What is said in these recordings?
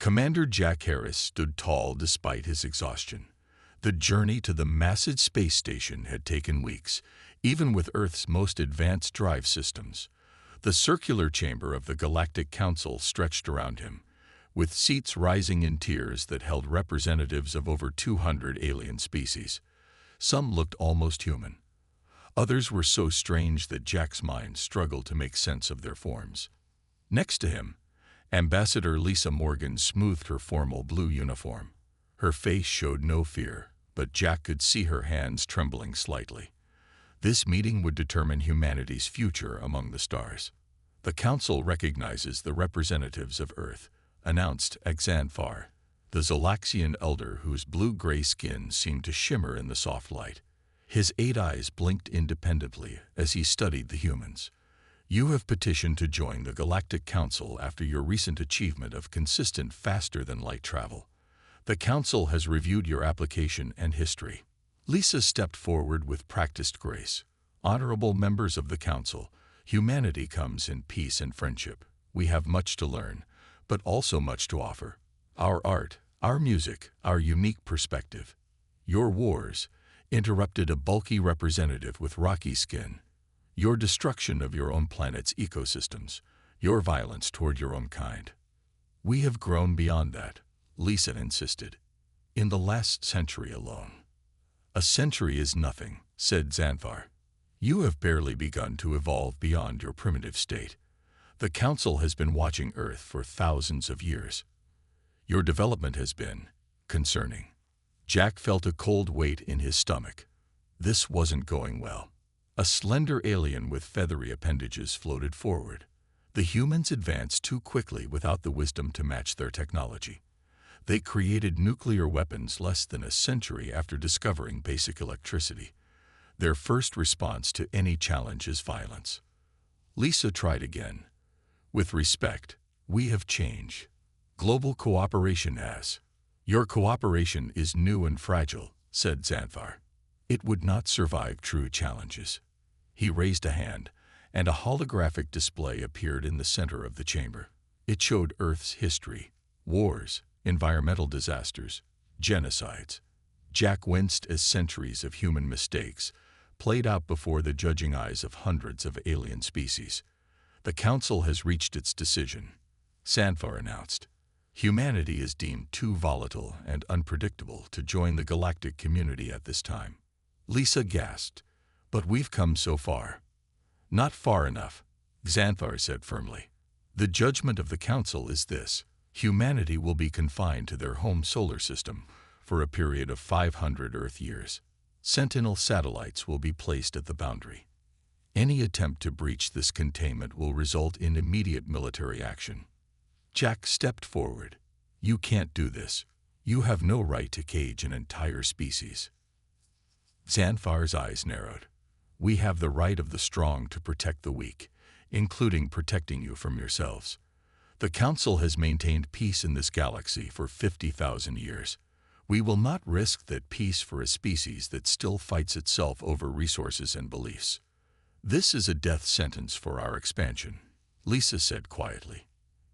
Commander Jack Harris stood tall despite his exhaustion. The journey to the massive space station had taken weeks, even with Earth's most advanced drive systems. The circular chamber of the Galactic Council stretched around him, with seats rising in tiers that held representatives of over 200 alien species. Some looked almost human. Others were so strange that Jack's mind struggled to make sense of their forms. Next to him, Ambassador Lisa Morgan smoothed her formal blue uniform. Her face showed no fear, but Jack could see her hands trembling slightly. This meeting would determine humanity's future among the stars. The Council recognizes the representatives of Earth, announced Xanthar, the Zalaxian elder whose blue-gray skin seemed to shimmer in the soft light. His 8 eyes blinked independently as he studied the humans. You have petitioned to join the Galactic Council after your recent achievement of consistent faster-than-light travel. The Council has reviewed your application and history. Lisa stepped forward with practiced grace. Honorable members of the Council, humanity comes in peace and friendship. We have much to learn, but also much to offer. Our art, our music, our unique perspective. Your wars, interrupted a bulky representative with rocky skin. Your destruction of your own planet's ecosystems. Your violence toward your own kind. We have grown beyond that, Lisa insisted. In the last century alone. A century is nothing, said Xanthar. You have barely begun to evolve beyond your primitive state. The Council has been watching Earth for thousands of years. Your development has been concerning. Jack felt a cold weight in his stomach. This wasn't going well. A slender alien with feathery appendages floated forward. The humans advanced too quickly without the wisdom to match their technology. They created nuclear weapons less than a century after discovering basic electricity. Their first response to any challenge is violence. Lisa tried again. With respect, we have changed. Global cooperation has. Your cooperation is new and fragile, said Xanthar. It would not survive true challenges. He raised a hand, and a holographic display appeared in the center of the chamber. It showed Earth's history, wars, environmental disasters, genocides. Jack winced as centuries of human mistakes played out before the judging eyes of hundreds of alien species. The Council has reached its decision, Xanthar announced. Humanity is deemed too volatile and unpredictable to join the galactic community at this time. Lisa gasped. But we've come so far. Not far enough, Xanthar said firmly. The judgment of the Council is this. Humanity will be confined to their home solar system for a period of 500 Earth years. Sentinel satellites will be placed at the boundary. Any attempt to breach this containment will result in immediate military action. Jack stepped forward. You can't do this. You have no right to cage an entire species. Xanthar's eyes narrowed. We have the right of the strong to protect the weak, including protecting you from yourselves. The Council has maintained peace in this galaxy for 50,000 years. We will not risk that peace for a species that still fights itself over resources and beliefs. This is a death sentence for our expansion, Lisa said quietly.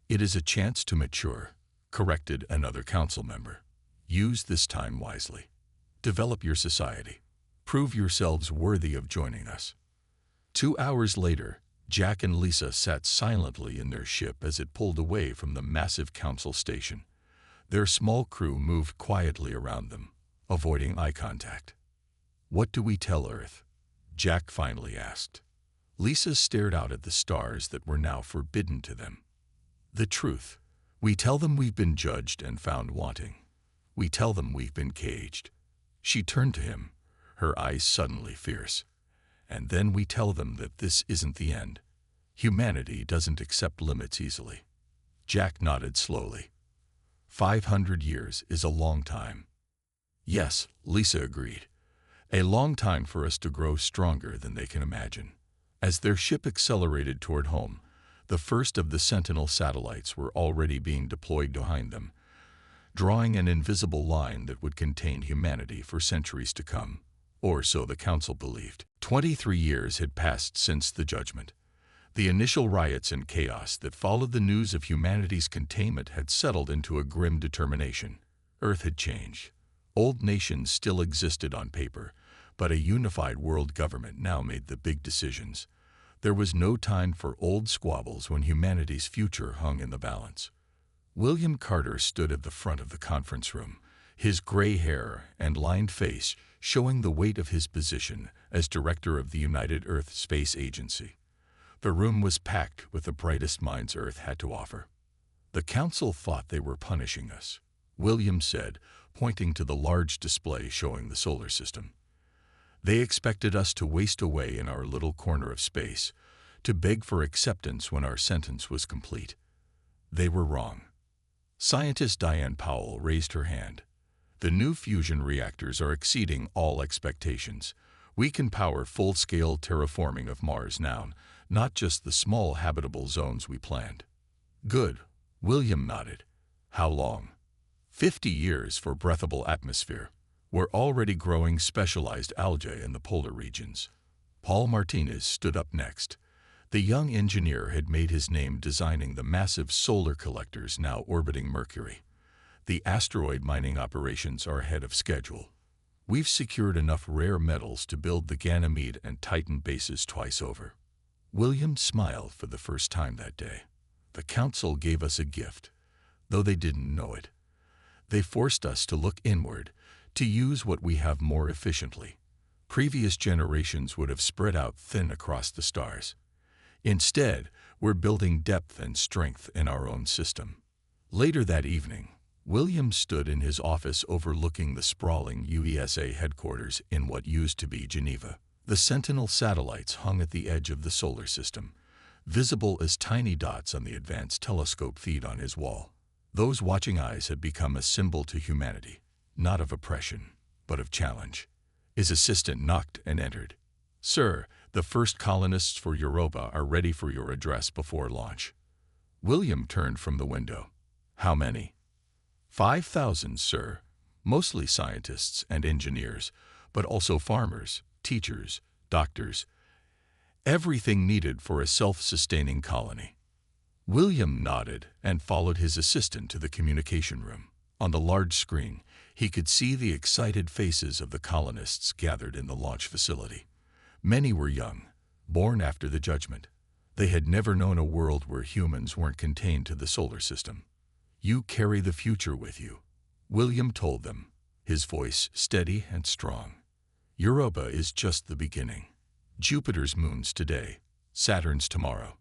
It is a chance to mature, corrected another council member. Use this time wisely. Develop your society. Prove yourselves worthy of joining us. 2 hours later, Jack and Lisa sat silently in their ship as it pulled away from the massive council station. Their small crew moved quietly around them, avoiding eye contact. What do we tell Earth? Jack finally asked. Lisa stared out at the stars that were now forbidden to them. The truth. We tell them we've been judged and found wanting. We tell them we've been caged. She turned to him, her eyes suddenly fierce. And then we tell them that this isn't the end. Humanity doesn't accept limits easily. Jack nodded slowly. 500 years is a long time. Yes, Lisa agreed. A long time for us to grow stronger than they can imagine. As their ship accelerated toward home, the first of the Sentinel satellites were already being deployed behind them, drawing an invisible line that would contain humanity for centuries to come. Or so the Council believed. 23 years had passed since the judgment. The initial riots and chaos that followed the news of humanity's containment had settled into a grim determination. Earth had changed. Old nations still existed on paper, but a unified world government now made the big decisions. There was no time for old squabbles when humanity's future hung in the balance. William Carter stood at the front of the conference room, his gray hair and lined face showing the weight of his position as director of the United Earth Space Agency. The room was packed with the brightest minds Earth had to offer. The council thought they were punishing us, William said, pointing to the large display showing the solar system. They expected us to waste away in our little corner of space, to beg for acceptance when our sentence was complete. They were wrong. Scientist Diane Powell raised her hand. The new fusion reactors are exceeding all expectations. We can power full-scale terraforming of Mars now, not just the small habitable zones we planned. Good, William nodded. How long? 50 years for breathable atmosphere. We're already growing specialized algae in the polar regions. Paul Martinez stood up next. The young engineer had made his name designing the massive solar collectors now orbiting Mercury. The asteroid mining operations are ahead of schedule. We've secured enough rare metals to build the Ganymede and Titan bases twice over. William smiled for the first time that day. The council gave us a gift, though they didn't know it. They forced us to look inward, to use what we have more efficiently. Previous generations would have spread out thin across the stars. Instead, we're building depth and strength in our own system. Later that evening, William stood in his office overlooking the sprawling USA headquarters in what used to be Geneva. The Sentinel satellites hung at the edge of the solar system, visible as tiny dots on the advanced telescope feed on his wall. Those watching eyes had become a symbol to humanity, not of oppression, but of challenge. His assistant knocked and entered. "Sir, the first colonists for Europa are ready for your address before launch." William turned from the window. "How many?" 5,000, sir. Mostly scientists and engineers, but also farmers, teachers, doctors. Everything needed for a self-sustaining colony." William nodded and followed his assistant to the communication room. On the large screen, he could see the excited faces of the colonists gathered in the launch facility. Many were young, born after the Judgment. They had never known a world where humans weren't contained to the solar system. "You carry the future with you," William told them, his voice steady and strong. "Europa is just the beginning. Jupiter's moons today, Saturn's tomorrow.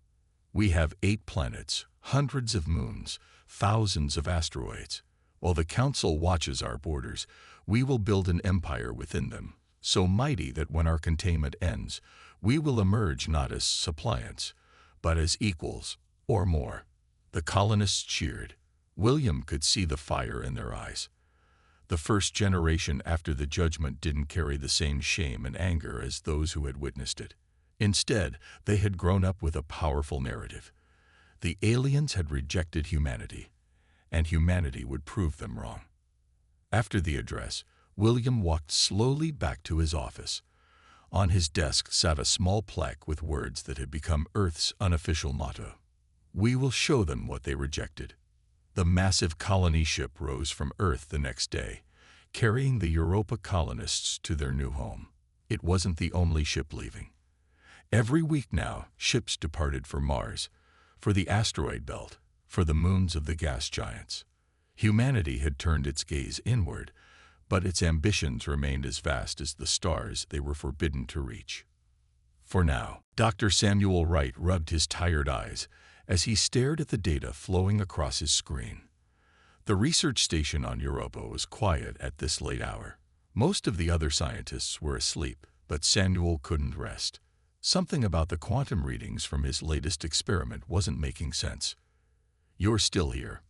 We have 8 planets, hundreds of moons, thousands of asteroids. While the Council watches our borders, we will build an empire within them, so mighty that when our containment ends, we will emerge not as suppliants, but as equals, or more." The colonists cheered. William could see the fire in their eyes. The first generation after the Judgment didn't carry the same shame and anger as those who had witnessed it. Instead, they had grown up with a powerful narrative. The aliens had rejected humanity, and humanity would prove them wrong. After the address, William walked slowly back to his office. On his desk sat a small plaque with words that had become Earth's unofficial motto. "We will show them what they rejected." The massive colony ship rose from Earth the next day, carrying the Europa colonists to their new home. It wasn't the only ship leaving. Every week now, ships departed for Mars, for the asteroid belt, for the moons of the gas giants. Humanity had turned its gaze inward, but its ambitions remained as vast as the stars they were forbidden to reach. For now, Dr. Samuel Wright rubbed his tired eyes as he stared at the data flowing across his screen. The research station on Europa was quiet at this late hour. Most of the other scientists were asleep, but Samuel couldn't rest. Something about the quantum readings from his latest experiment wasn't making sense. "You're still here."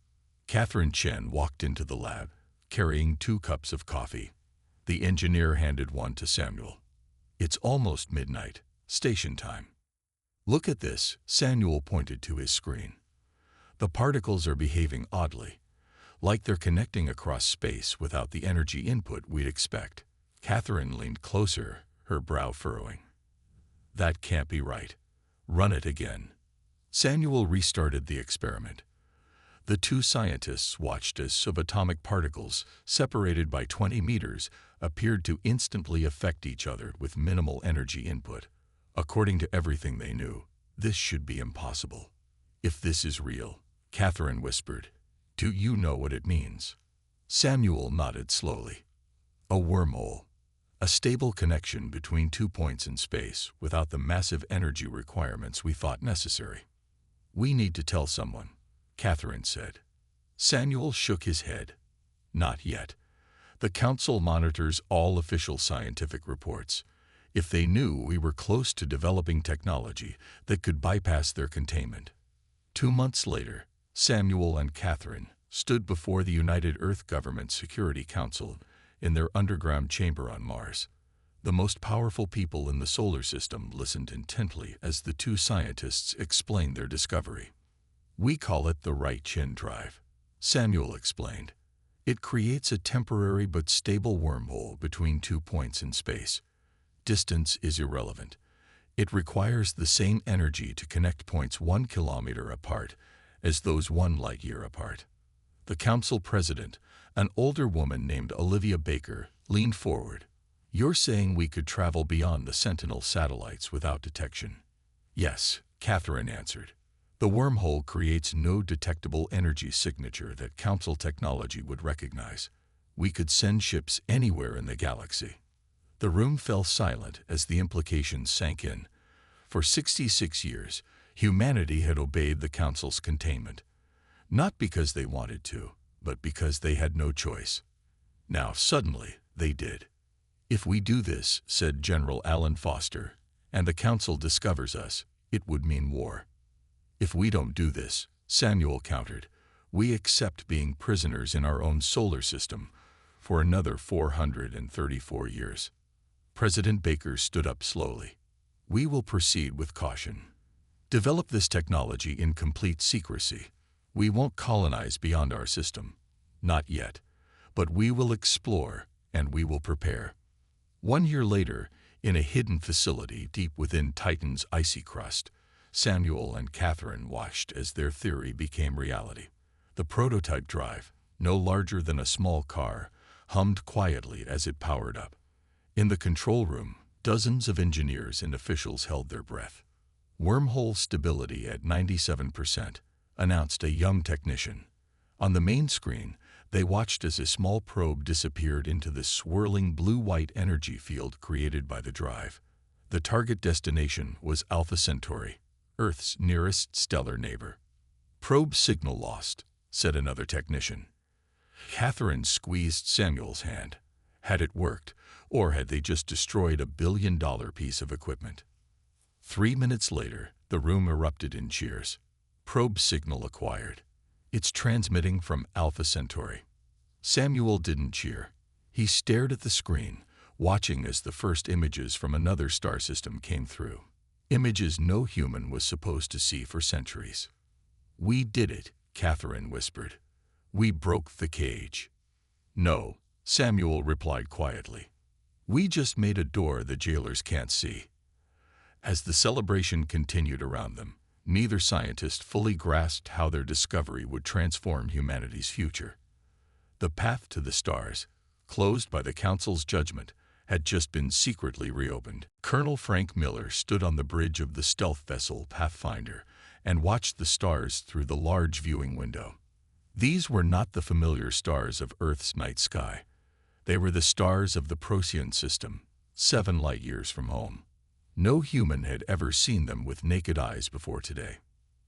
Catherine Chen walked into the lab, carrying 2 cups of coffee. The engineer handed one to Samuel. "It's almost midnight, station time." "Look at this," Samuel pointed to his screen. "The particles are behaving oddly, like they're connecting across space without the energy input we'd expect." Catherine leaned closer, her brow furrowing. "That can't be right. Run it again," Samuel restarted the experiment. The two scientists watched as subatomic particles, separated by 20 meters, appeared to instantly affect each other with minimal energy input. According to everything they knew, this should be impossible. If this is real, Catherine whispered, "Do you know what it means?" Samuel nodded slowly. A wormhole. A stable connection between 2 points in space without the massive energy requirements we thought necessary. "We need to tell someone," Catherine said. Samuel shook his head. "Not yet. The Council monitors all official scientific reports. If they knew we were close to developing technology that could bypass their containment." 2 months later, Samuel and Catherine stood before the United Earth Government Security Council in their underground chamber on Mars. The most powerful people in the solar system listened intently as the two scientists explained their discovery. "We call it the right chin drive," Samuel explained. "It creates a temporary but stable wormhole between 2 points in space. Distance is irrelevant. It requires the same energy to connect points 1 kilometer apart as those 1 light year apart." The council president, an older woman named Olivia Baker, leaned forward. "You're saying we could travel beyond the Sentinel satellites without detection?" "Yes," Catherine answered. "The wormhole creates no detectable energy signature that council technology would recognize. We could send ships anywhere in the galaxy." The room fell silent as the implications sank in. For 66 years, humanity had obeyed the council's containment. Not because they wanted to, but because they had no choice. Now, suddenly, they did. "If we do this," said General Alan Foster, "and the council discovers us, it would mean war." "If we don't do this," Samuel countered, "we accept being prisoners in our own solar system for another 434 years. President Baker stood up slowly. "We will proceed with caution. Develop this technology in complete secrecy. We won't colonize beyond our system. Not yet. But we will explore, and we will prepare." 1 year later, in a hidden facility deep within Titan's icy crust, Samuel and Catherine watched as their theory became reality. The prototype drive, no larger than a small car, hummed quietly as it powered up. In the control room, dozens of engineers and officials held their breath. "Wormhole stability at 97%, announced a young technician. On the main screen, they watched as a small probe disappeared into the swirling blue-white energy field created by the drive. The target destination was Alpha Centauri, Earth's nearest stellar neighbor. "Probe signal lost," said another technician. Catherine squeezed Samuel's hand. Had it worked, or had they just destroyed a billion-dollar piece of equipment? 3 minutes later, the room erupted in cheers. "Probe signal acquired. It's transmitting from Alpha Centauri." Samuel didn't cheer. He stared at the screen, watching as the first images from another star system came through. Images no human was supposed to see for centuries. "We did it," Catherine whispered. "We broke the cage." "No," Samuel replied quietly. "We just made a door the jailers can't see." As the celebration continued around them, neither scientist fully grasped how their discovery would transform humanity's future. The path to the stars, closed by the Council's judgment, had just been secretly reopened. Colonel Frank Miller stood on the bridge of the stealth vessel Pathfinder and watched the stars through the large viewing window. These were not the familiar stars of Earth's night sky. They were the stars of the Procyon system, 7 light-years from home. No human had ever seen them with naked eyes before today.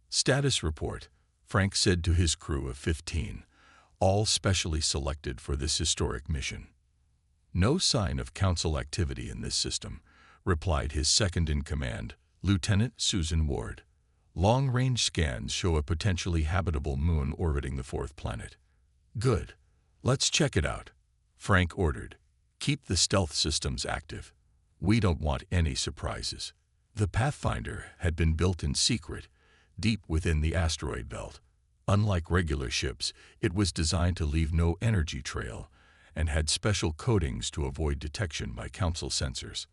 "Status report," Frank said to his crew of 15, all specially selected for this historic mission. "No sign of Council activity in this system," replied his second-in-command, Lieutenant Susan Ward. "Long-range scans show a potentially habitable moon orbiting the 4th planet." "Good. Let's check it out," Frank ordered. "Keep the stealth systems active. We don't want any surprises." The Pathfinder had been built in secret, deep within the asteroid belt. Unlike regular ships, it was designed to leave no energy trail and had special coatings to avoid detection by Council sensors.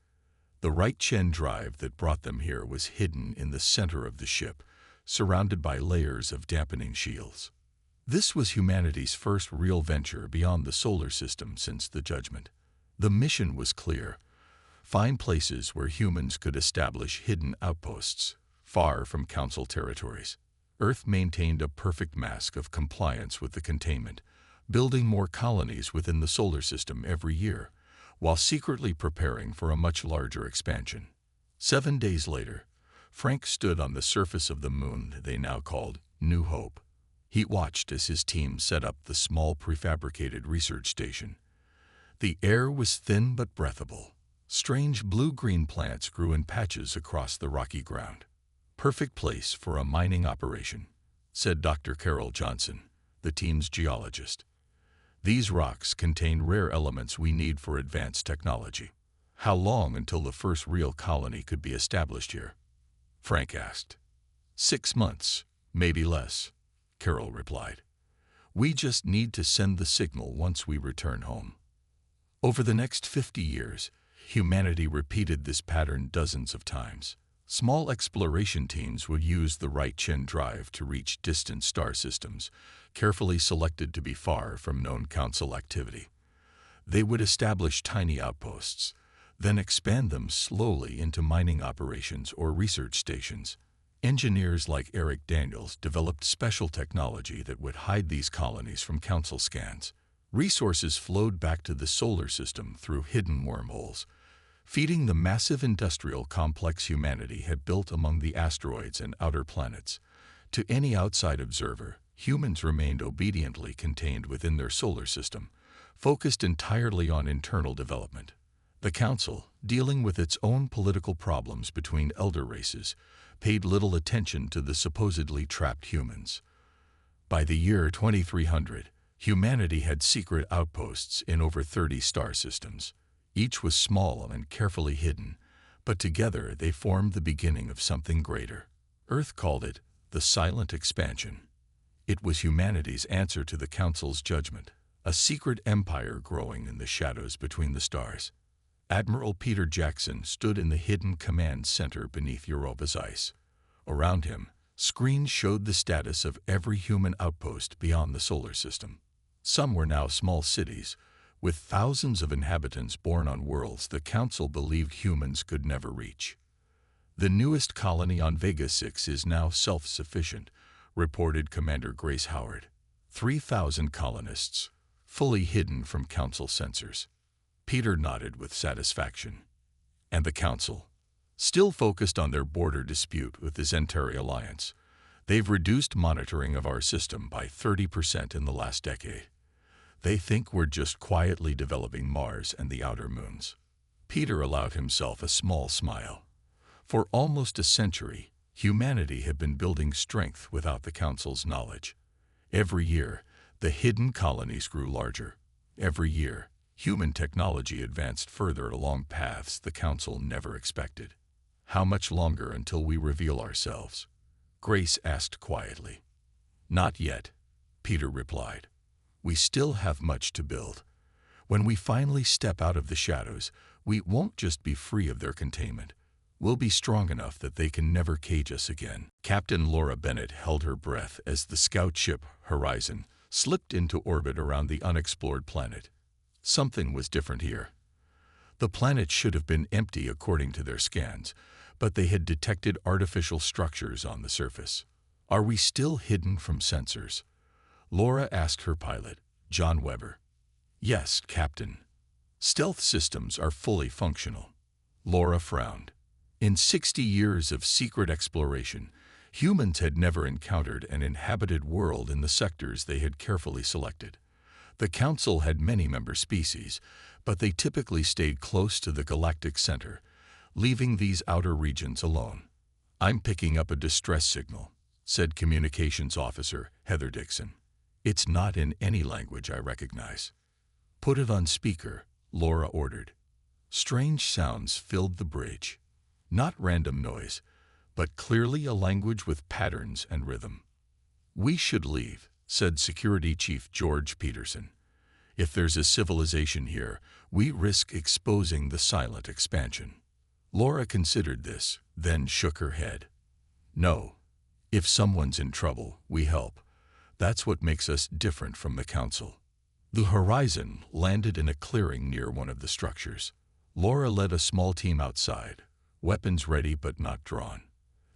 The right Chen drive that brought them here was hidden in the center of the ship, surrounded by layers of dampening shields. This was humanity's first real venture beyond the solar system since the Judgment. The mission was clear: find places where humans could establish hidden outposts, far from Council territories. Earth maintained a perfect mask of compliance with the containment, building more colonies within the solar system every year, while secretly preparing for a much larger expansion. 7 days later, Frank stood on the surface of the moon they now called New Hope. He watched as his team set up the small prefabricated research station. The air was thin but breathable. Strange blue-green plants grew in patches across the rocky ground. "Perfect place for a mining operation," said Dr. Carol Johnson, the team's geologist. "These rocks contain rare elements we need for advanced technology." "How long until the first real colony could be established here?" Frank asked. 6 months, maybe less," Carol replied. "We just need to send the signal once we return home." Over the next 50 years, humanity repeated this pattern dozens of times. Small exploration teams would use the right-chin drive to reach distant star systems, carefully selected to be far from known Council activity. They would establish tiny outposts, then expand them slowly into mining operations or research stations. Engineers like Eric Daniels developed special technology that would hide these colonies from Council scans. Resources flowed back to the solar system through hidden wormholes, feeding the massive industrial complex humanity had built among the asteroids and outer planets. To any outside observer, humans remained obediently contained within their solar system, focused entirely on internal development. The Council, dealing with its own political problems between elder races, paid little attention to the supposedly trapped humans. By the year 2300, humanity had secret outposts in over 30 star systems. Each was small and carefully hidden, but together they formed the beginning of something greater. Earth called it the Silent Expansion. It was humanity's answer to the Council's judgment, a secret empire growing in the shadows between the stars. Admiral Peter Jackson stood in the hidden command center beneath Europa's ice. Around him, screens showed the status of every human outpost beyond the solar system. Some were now small cities, with thousands of inhabitants born on worlds the Council believed humans could never reach. "The newest colony on Vega 6 is now self-sufficient," reported Commander Grace Howard. 3,000 colonists, fully hidden from Council sensors. Peter nodded with satisfaction. And the Council? Still focused on their border dispute with the Zentari Alliance. "They've reduced monitoring of our system by 30% in the last decade. They think we're just quietly developing Mars and the outer moons." Peter allowed himself a small smile. For almost a century, humanity had been building strength without the Council's knowledge. Every year, the hidden colonies grew larger. Every year, human technology advanced further along paths the Council never expected. "How much longer until we reveal ourselves?" Grace asked quietly. "Not yet," Peter replied. "We still have much to build. When we finally step out of the shadows, we won't just be free of their containment. We'll be strong enough that they can never cage us again." Captain Laura Bennett held her breath as the scout ship Horizon slipped into orbit around the unexplored planet. Something was different here. The planet should have been empty according to their scans, but they had detected artificial structures on the surface. "Are we still hidden from sensors?" Laura asked her pilot, John Weber. "Yes, Captain. Stealth systems are fully functional." Laura frowned. In 60 years of secret exploration, humans had never encountered an inhabited world in the sectors they had carefully selected. The Council had many member species, but they typically stayed close to the galactic center, leaving these outer regions alone. "I'm picking up a distress signal," said Communications Officer Heather Dixon. "It's not in any language I recognize." "Put it on speaker," Laura ordered. Strange sounds filled the bridge. Not random noise, but clearly a language with patterns and rhythm. "We should leave," said Security Chief George Peterson. "If there's a civilization here, we risk exposing the silent expansion." Laura considered this, then shook her head. "No, If someone's in trouble, we help. That's what makes us different from the Council. The Horizon landed in a clearing near one of the structures. Laura led a small team outside, weapons ready but not drawn.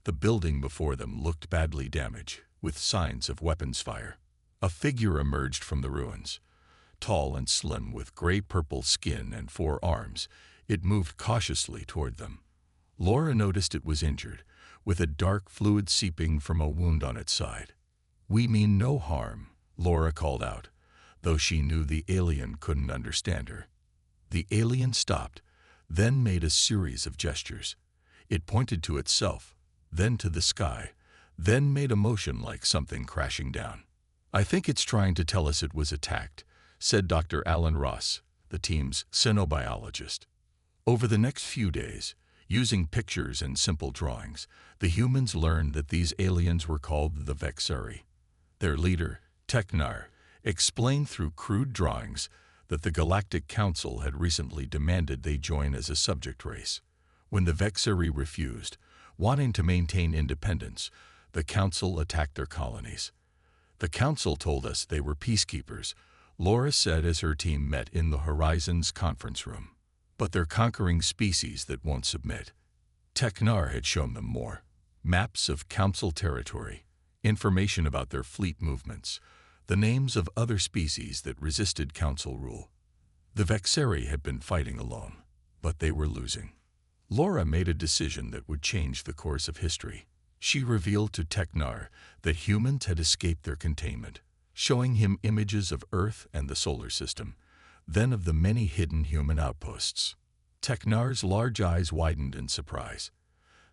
The building before them looked badly damaged, with signs of weapons fire. A figure emerged from the ruins. Tall and slim, with gray-purple skin and 4 arms, it moved cautiously toward them. Laura noticed it was injured, with a dark fluid seeping from a wound on its side. "We mean no harm," Laura called out, though she knew the alien couldn't understand her. The alien stopped, then made a series of gestures. It pointed to itself, then to the sky, then made a motion like something crashing down. "I think it's trying to tell us it was attacked," said Dr. Alan Ross, the team's xenobiologist. Over the next few days, using pictures and simple drawings, the humans learned that these aliens were called the Vexari. Their leader, Teknar, explained through crude drawings that the Galactic Council had recently demanded they join as a subject race. When the Vexari refused, wanting to maintain independence, the Council attacked their colonies. "The Council told us they were peacekeepers," Laura said as her team met in the Horizon's conference room. "But they're conquering species that won't submit." Teknar had shown them more. Maps of Council territory, information about their fleet movements, the names of other species that resisted Council rule. The Vexari had been fighting alone, but they were losing. Laura made a decision that would change the course of history. She revealed to Teknar that humans had escaped their containment, showing him images of Earth and the solar system, then of the many hidden human outposts. Teknar's large eyes widened in surprise.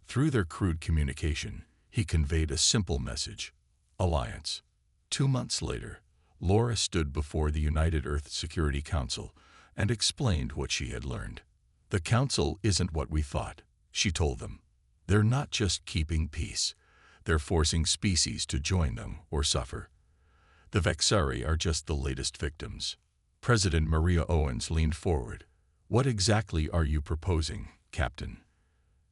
Through their crude communication, he conveyed a simple message: alliance. 2 months later, Laura stood before the United Earth Security Council and explained what she had learned. "The Council isn't what we thought," she told them. "They're not just keeping peace. They're forcing species to join them or suffer. The Vexari are just the latest victims." President Maria Owens leaned forward. "What exactly are you proposing, Captain?"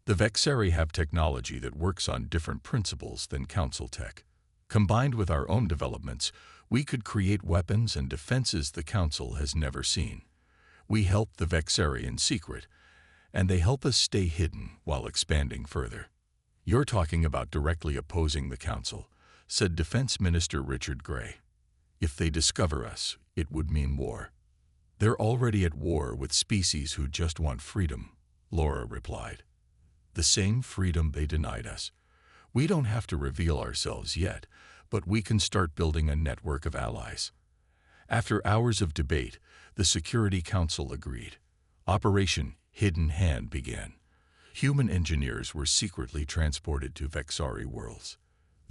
"The Vexari have technology that works on different principles than Council tech. Combined with our own developments, we could create weapons and defenses the Council has never seen. We help the Vexari in secret, and they help us stay hidden while expanding further." "You're talking about directly opposing the Council," said Defense Minister Richard Gray. "If they discover us, it would mean war." "They're already at war with species who just want freedom," Laura replied. "The same freedom they denied us. We don't have to reveal ourselves yet, but we can start building a network of allies." After hours of debate, the Security Council agreed. Operation Hidden Hand began. Human engineers were secretly transported to Vexari worlds.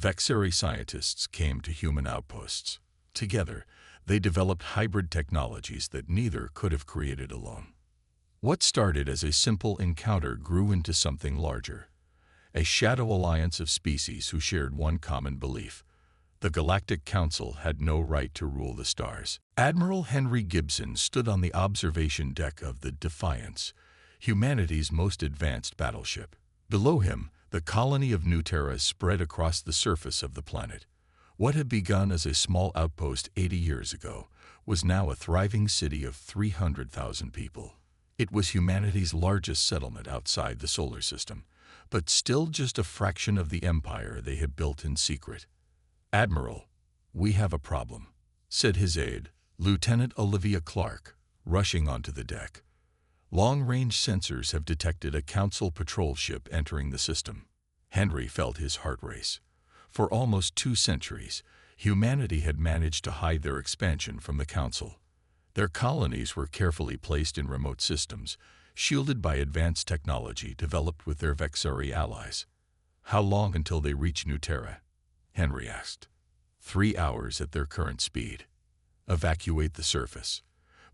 Vexari scientists came to human outposts. Together, they developed hybrid technologies that neither could have created alone. What started as a simple encounter grew into something larger. A shadow alliance of species who shared one common belief: the Galactic Council had no right to rule the stars. Admiral Henry Gibson stood on the observation deck of the Defiance, humanity's most advanced battleship. Below him, the colony of New Terra spread across the surface of the planet. What had begun as a small outpost 80 years ago was now a thriving city of 300,000 people. It was humanity's largest settlement outside the solar system, but still just a fraction of the empire they had built in secret. "Admiral, we have a problem," said his aide, Lieutenant Olivia Clark, rushing onto the deck. "Long-range sensors have detected a Council patrol ship entering the system." Henry felt his heart race. For almost 2 centuries, humanity had managed to hide their expansion from the Council. Their colonies were carefully placed in remote systems, shielded by advanced technology developed with their Vexari allies. "How long until they reach New Terra?" Henry asked. 3 hours at their current speed. Evacuate the surface.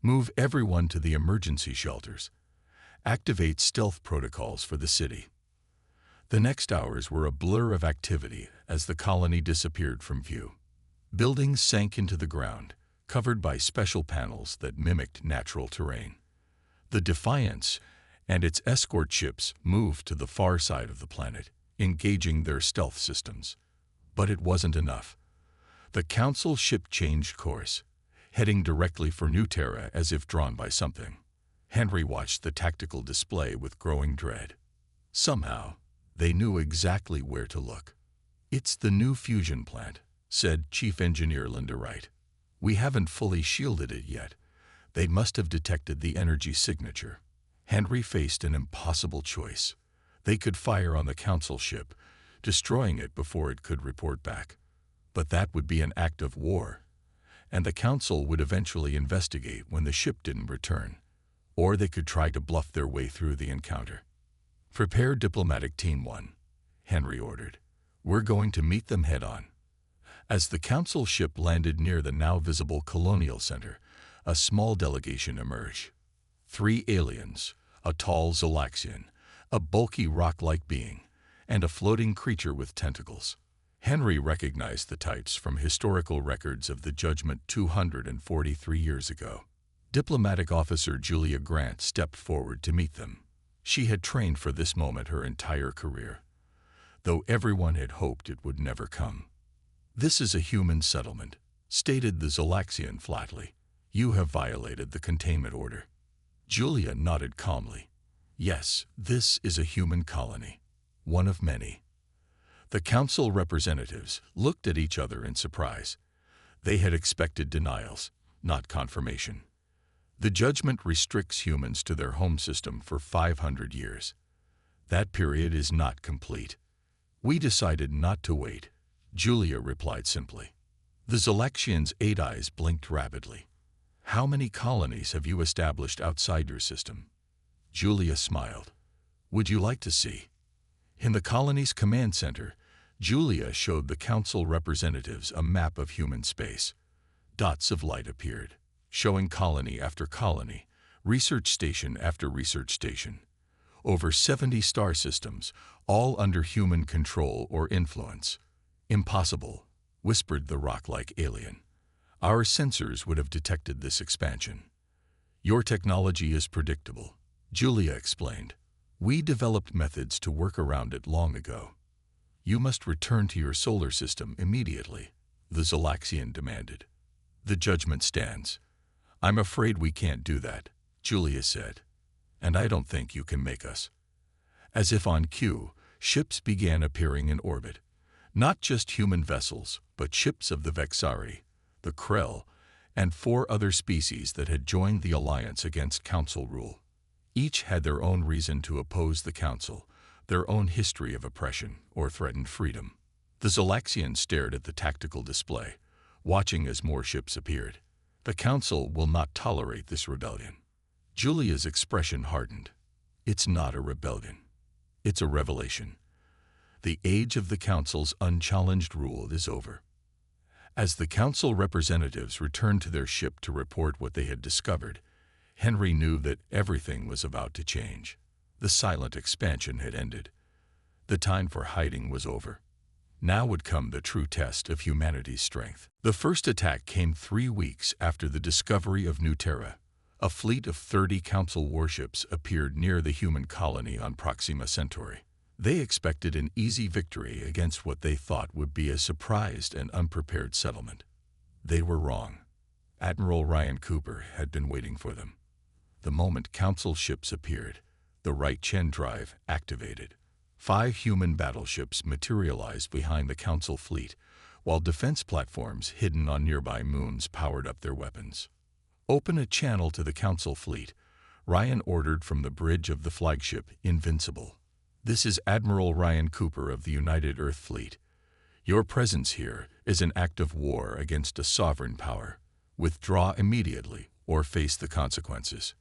Move everyone to the emergency shelters. Activate stealth protocols for the city. The next hours were a blur of activity as the colony disappeared from view. Buildings sank into the ground, covered by special panels that mimicked natural terrain. The Defiance and its escort ships moved to the far side of the planet, engaging their stealth systems. But it wasn't enough. The Council ship changed course, heading directly for New Terra as if drawn by something. Henry watched the tactical display with growing dread. Somehow, they knew exactly where to look. "It's the new fusion plant," said Chief Engineer Linda Wright. "We haven't fully shielded it yet. They must have detected the energy signature." Henry faced an impossible choice. They could fire on the Council ship, destroying it before it could report back. But that would be an act of war, and the Council would eventually investigate when the ship didn't return. Or they could try to bluff their way through the encounter. "Prepare Diplomatic Team 1, Henry ordered. "We're going to meet them head-on." As the Council ship landed near the now visible Colonial Center, a small delegation emerged. 3 aliens, a tall Zolaxian, a bulky rock-like being, and a floating creature with tentacles. Henry recognized the types from historical records of the Judgment 243 years ago. Diplomatic Officer Julia Grant stepped forward to meet them. She had trained for this moment her entire career, though everyone had hoped it would never come. "This is a human settlement," stated the Zolaxian flatly. "You have violated the containment order." Julia nodded calmly. "Yes, this is a human colony, one of many." The Council representatives looked at each other in surprise. They had expected denials, not confirmation. The Judgment restricts humans to their home system for 500 years. That period is not complete. "We decided not to wait," Julia replied simply. The Zolaxian's 8 eyes blinked rapidly. "How many colonies have you established outside your system?" Julia smiled. "Would you like to see?" In the colony's command center, Julia showed the Council representatives a map of human space. Dots of light appeared, showing colony after colony, research station after research station. Over 70 star systems, all under human control or influence. "Impossible," whispered the rock-like alien. "Our sensors would have detected this expansion." "Your technology is predictable," Julia explained. "We developed methods to work around it long ago." "You must return to your solar system immediately," the Zolaxian demanded. "The Judgment stands." "I'm afraid we can't do that," Julia said. "And I don't think you can make us." As if on cue, ships began appearing in orbit. Not just human vessels, but ships of the Vexari, the Krell, and 4 other species that had joined the alliance against Council rule. Each had their own reason to oppose the Council, their own history of oppression or threatened freedom. The Zolaxian stared at the tactical display, watching as more ships appeared. "The Council will not tolerate this rebellion." Julia's expression hardened. "It's not a rebellion. It's a revelation. The age of the Council's unchallenged rule is over." As the Council representatives returned to their ship to report what they had discovered, Henry knew that everything was about to change. The silent expansion had ended. The time for hiding was over. Now would come the true test of humanity's strength. The first attack came 3 weeks after the discovery of New Terra. A fleet of 30 Council warships appeared near the human colony on Proxima Centauri. They expected an easy victory against what they thought would be a surprised and unprepared settlement. They were wrong. Admiral Ryan Cooper had been waiting for them. The moment Council ships appeared, the right Chen drive activated. 5 human battleships materialized behind the Council fleet, while defense platforms hidden on nearby moons powered up their weapons. "Open a channel to the Council fleet," Ryan ordered from the bridge of the flagship Invincible. "This is Admiral Ryan Cooper of the United Earth Fleet. Your presence here is an act of war against a sovereign power. Withdraw immediately or face the consequences."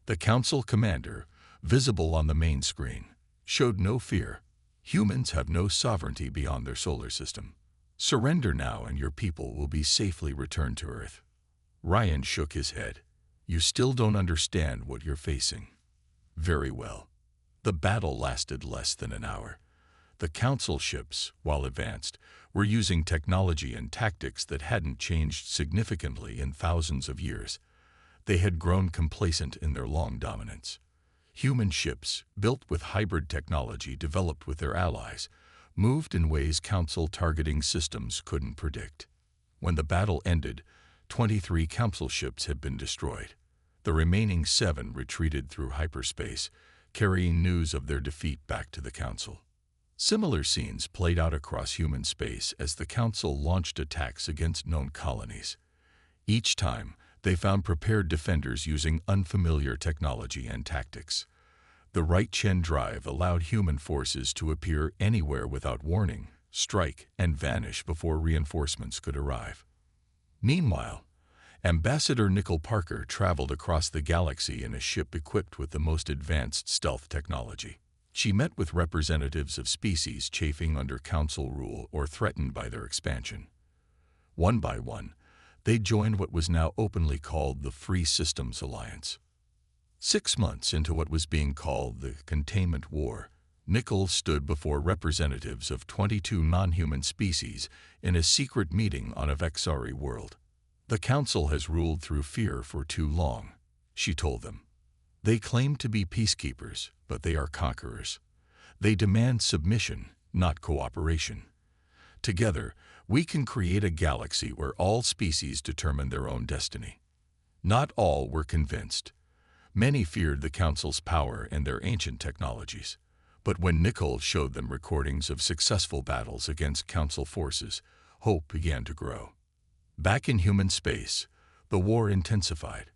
The Council commander, visible on the main screen, showed no fear. "Humans have no sovereignty beyond their solar system. Surrender now and your people will be safely returned to Earth." Ryan shook his head. "You still don't understand what you're facing." "Very well." The battle lasted less than an hour. The Council ships, while advanced, were using technology and tactics that hadn't changed significantly in thousands of years. They had grown complacent in their long dominance. Human ships, built with hybrid technology developed with their allies, moved in ways Council targeting systems couldn't predict. When the battle ended, 23 Council ships had been destroyed. The remaining 7 retreated through hyperspace, carrying news of their defeat back to the Council. Similar scenes played out across human space as the Council launched attacks against known colonies. Each time, they found prepared defenders using unfamiliar technology and tactics. The right-Chen drive allowed human forces to appear anywhere without warning, strike, and vanish before reinforcements could arrive. Meanwhile, Ambassador Nicole Parker traveled across the galaxy in a ship equipped with the most advanced stealth technology. She met with representatives of species chafing under Council rule or threatened by their expansion. One by one, they joined what was now openly called the Free Systems Alliance. 6 months into what was being called the Containment War, Nicole stood before representatives of 22 non-human species in a secret meeting on a Vexari world. "The Council has ruled through fear for too long," she told them. "They claim to be peacekeepers, but they are conquerors. They demand submission, not cooperation. Together, we can create a galaxy where all species determine their own destiny." Not all were convinced. Many feared the Council's power and their ancient technologies. But when Nicole showed them recordings of successful battles against Council forces, hope began to grow. Back in human space, the war intensified.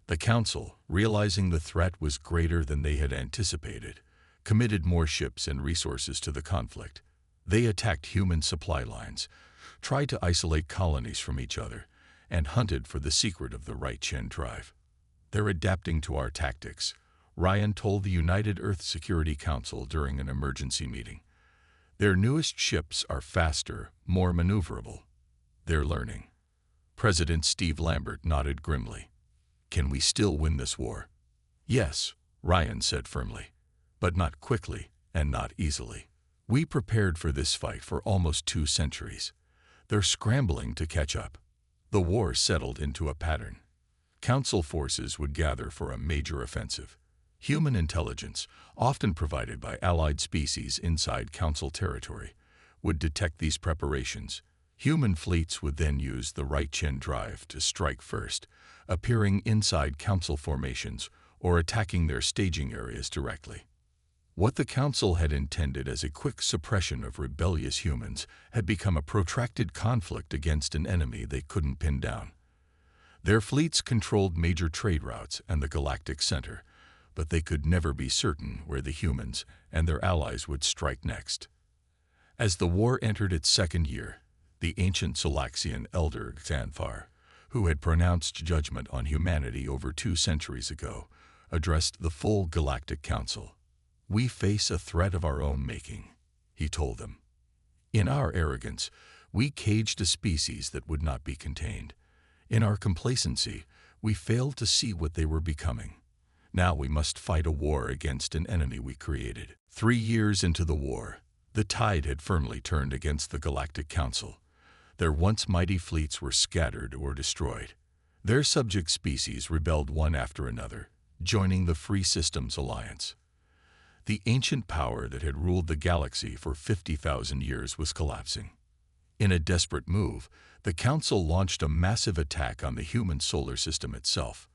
The Council, realizing the threat was greater than they had anticipated, committed more ships and resources to the conflict. They attacked human supply lines, tried to isolate colonies from each other, and hunted for the secret of the right-Chen drive. "They're adapting to our tactics," Ryan told the United Earth Security Council during an emergency meeting. "Their newest ships are faster, more maneuverable. They're learning." President Steve Lambert nodded grimly. "Can we still win this war?" "Yes," Ryan said firmly, "but not quickly and not easily. We prepared for this fight for almost 2 centuries. They're scrambling to catch up." The war settled into a pattern. Council forces would gather for a major offensive. Human intelligence, often provided by allied species inside Council territory, would detect these preparations. Human fleets would then use the right-Chen drive to strike first, appearing inside Council formations or attacking their staging areas directly. What the Council had intended as a quick suppression of rebellious humans had become a protracted conflict against an enemy they couldn't pin down. Their fleets controlled major trade routes and the galactic center, but they could never be certain where the humans and their allies would strike next. As the war entered its 2nd year, the ancient Solaxian elder Xanthar, who had pronounced judgment on humanity over 2 centuries ago, addressed the full Galactic Council. "We face a threat of our own making," he told them. "In our arrogance, we caged a species that would not be contained. In our complacency, we failed to see what they were becoming. Now we must fight a war against an enemy we created." 3 years into the war, the tide had firmly turned against the Galactic Council. Their once mighty fleets were scattered or destroyed. Their subject species rebelled one after another, joining the Free Systems Alliance. The ancient power that had ruled the galaxy for 50,000 years was collapsing. In a desperate move, the Council launched a massive attack on the human solar system itself.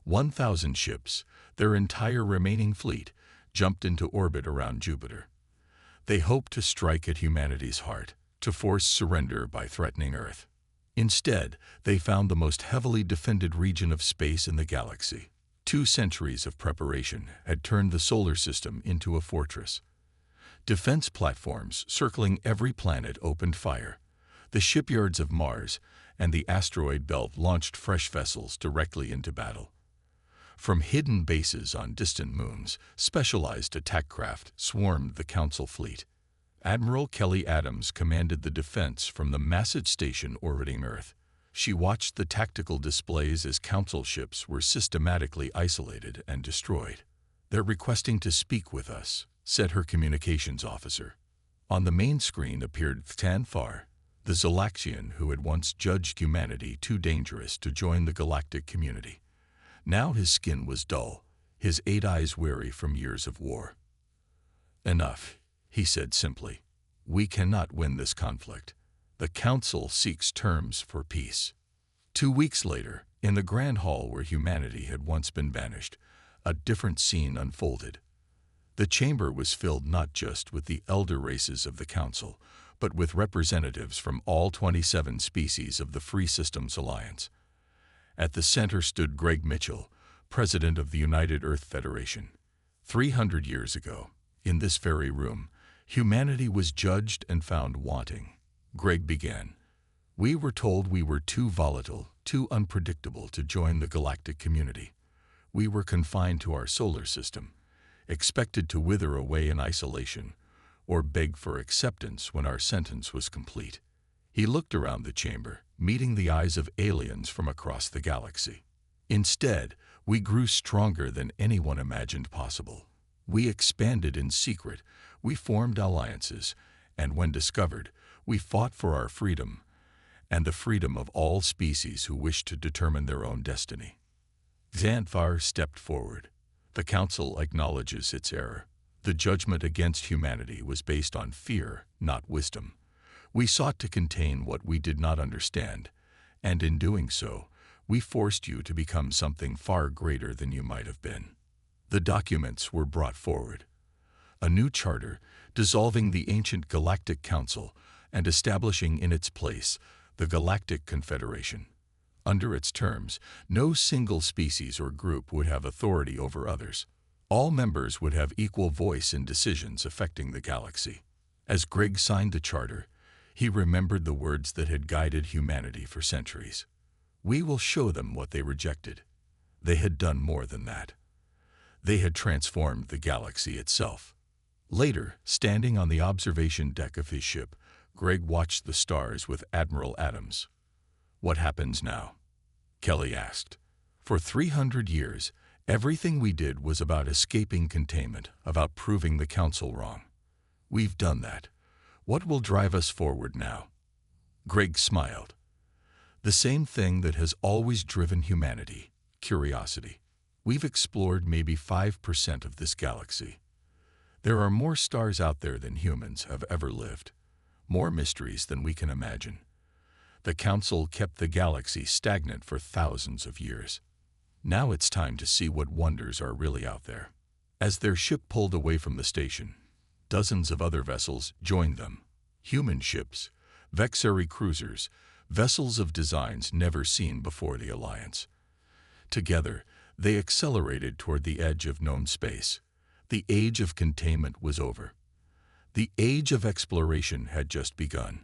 1,000 ships, their entire remaining fleet, jumped into orbit around Jupiter. They hoped to strike at humanity's heart, to force surrender by threatening Earth. Instead, they found the most heavily defended region of space in the galaxy. 2 centuries of preparation had turned the solar system into a fortress. Defense platforms circling every planet opened fire. The shipyards of Mars and the asteroid belt launched fresh vessels directly into battle. From hidden bases on distant moons, specialized attack craft swarmed the Council fleet. Admiral Kelly Adams commanded the defense from the massive station orbiting Earth. She watched the tactical displays as Council ships were systematically isolated and destroyed. "They're requesting to speak with us," said her communications officer. On the main screen appeared Xanthar, the Zolaxian who had once judged humanity too dangerous to join the galactic community. Now his skin was dull, his 8 eyes weary from years of war. "Enough," he said simply. We cannot win this conflict. The Council seeks terms for peace. 2 weeks later, in the Grand Hall where humanity had once been banished, a different scene unfolded. The chamber was filled not just with the elder races of the Council, but with representatives from all 27 species of the Free Systems Alliance. At the center stood Greg Mitchell, president of the United Earth Federation. 300 years ago, in this very room, humanity was judged and found wanting. Greg began. We were told we were too volatile, too unpredictable to join the galactic community. We were confined to our solar system, expected to wither away in isolation, or beg for acceptance when our sentence was complete. He looked around the chamber, meeting the eyes of aliens from across the galaxy. Instead, we grew stronger than anyone imagined possible. We expanded in secret, we formed alliances, and when discovered, we fought for our freedom, and the freedom of all species who wished to determine their own destiny. Xanthar stepped forward. The Council acknowledges its error. The judgment against humanity was based on fear, not wisdom. We sought to contain what we did not understand, and in doing so, we forced you to become something far greater than you might have been. The documents were brought forward. A new charter, dissolving the ancient Galactic Council and establishing in its place the Galactic Confederation. Under its terms, no single species or group would have authority over others. All members would have equal voice in decisions affecting the galaxy. As Greg signed the charter, he remembered the words that had guided humanity for centuries. We will show them what they rejected. They had done more than that. They had transformed the galaxy itself. Later, standing on the observation deck of his ship, Greg watched the stars with Admiral Adams. What happens now? Kelly asked. For 300 years, everything we did was about escaping containment, about proving the Council wrong. We've done that. What will drive us forward now? Greg smiled. The same thing that has always driven humanity, curiosity. We've explored maybe 5% of this galaxy. There are more stars out there than humans have ever lived, more mysteries than we can imagine. The Council kept the galaxy stagnant for thousands of years. Now it's time to see what wonders are really out there. As their ship pulled away from the station, dozens of other vessels joined them. Human ships, Vexari cruisers, vessels of designs never seen before the Alliance. Together, they accelerated toward the edge of known space. The age of containment was over. The age of exploration had just begun.